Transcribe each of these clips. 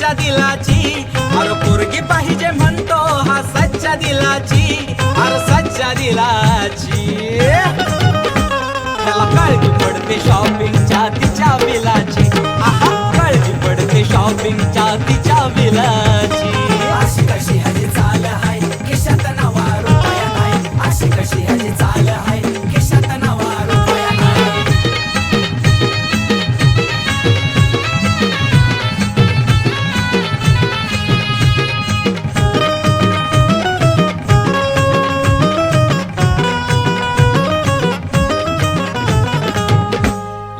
सच्च्या दिलाची, अरे पोरगी पाहिजे म्हणतो हा सच्च्या दिलाची, अरे सच्च्या दिलाची. त्याला काळजी पडते शॉपिंगच्या तिच्या बिलाची, आहा काळजी पडते शॉपिंगच्या तिच्या बिलाची. अशी कशी ह्याची चाल हाय खिशात नवा रुपया नाही, अशी कशी ह्याची चाल हाय खिशात नवा रुपया नाही.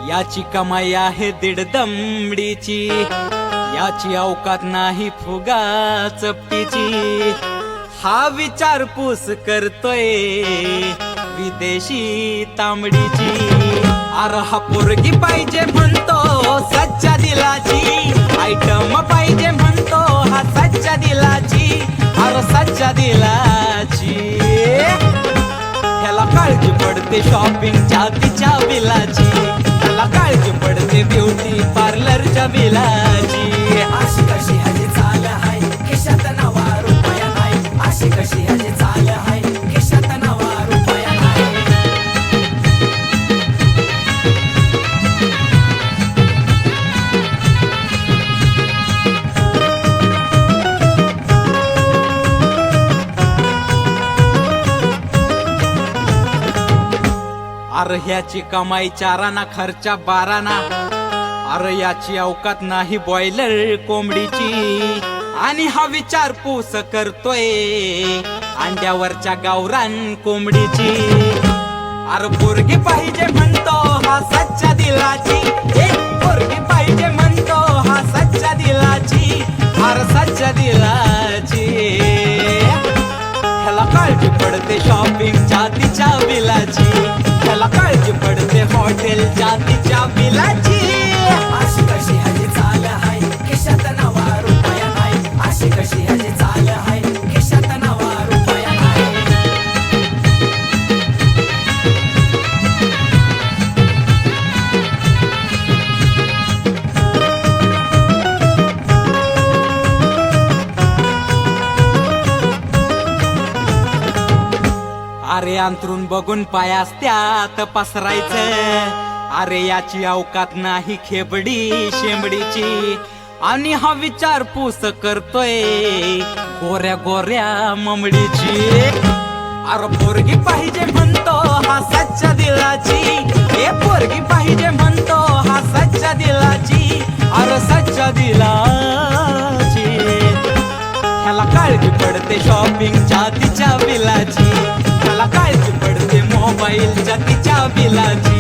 याची कमाई आहे दीड दमडीची, याची अवकात नाही फुगा चपटीची. हा विचारपूस करतोय विदेशी तांबडीची, अरे हा पोरगी पाहिजे म्हणतो सच्च्या दिलाची, आयटम पाहिजे म्हणतो हा सच्च्या दिलाची, अरे सच्च्या दिलाची. ह्याला काळजी पडते शॉपिंगच्या तिच्या बिलाची, ह्याला काळजी पडते ब्युटी पार्लरच्या बिलाची. अशी कशी ह्याची चाल हाय खिशात नवा रुपया नाही, अशी कशी ह्याची चाल हाय खिशात नवा रुपया नाही. अरे ह्याची कमाई चाराना खर्चा बाराना, अरे याची अवकात नाही बॉयलर कोंबडीची, आणि हा विचारपूस करतोय अंड्यावरच्या गावरान कोंबडीची. अरे पोरगी पाहिजे म्हणतो हा सच्च्या दिलाची, पोरगी पाहिजे म्हणतो हा सच्च्या दिलाची, अरे सच्च्या दिलाची. ह्याला काळजी पडते शॉपिंगच्या तिच्या बिलाची, ह्याला काळजी पडते हॉटेलच्या तिच्या बिलाची. अशी कशी ह्याची चाल हाय खिशात नवा रुपया नाही, अशी कशी ह्याची चाल हाय खिशात नवा रुपया नाही. अरे अंतरून बघून पायास त्यात पसरायचं, अरे याची अवकात नाही खेबडी शेंबडीची, आणि हा विचारपूस करतोय गोऱ्या गोऱ्या ममडीची. अरे पोरगी पाहिजे म्हणतो हा सच्च्या दिलाची, पोरगी पाहिजे म्हणतो हा सच्च्या दिलाची, अरे सच्च्या दिलाची. ह्याला काळजी पडते शॉपिंगच्या तिच्या बिलाची, ह्याला काळजी पडते मोबाईलच्या तिच्या बिलाची.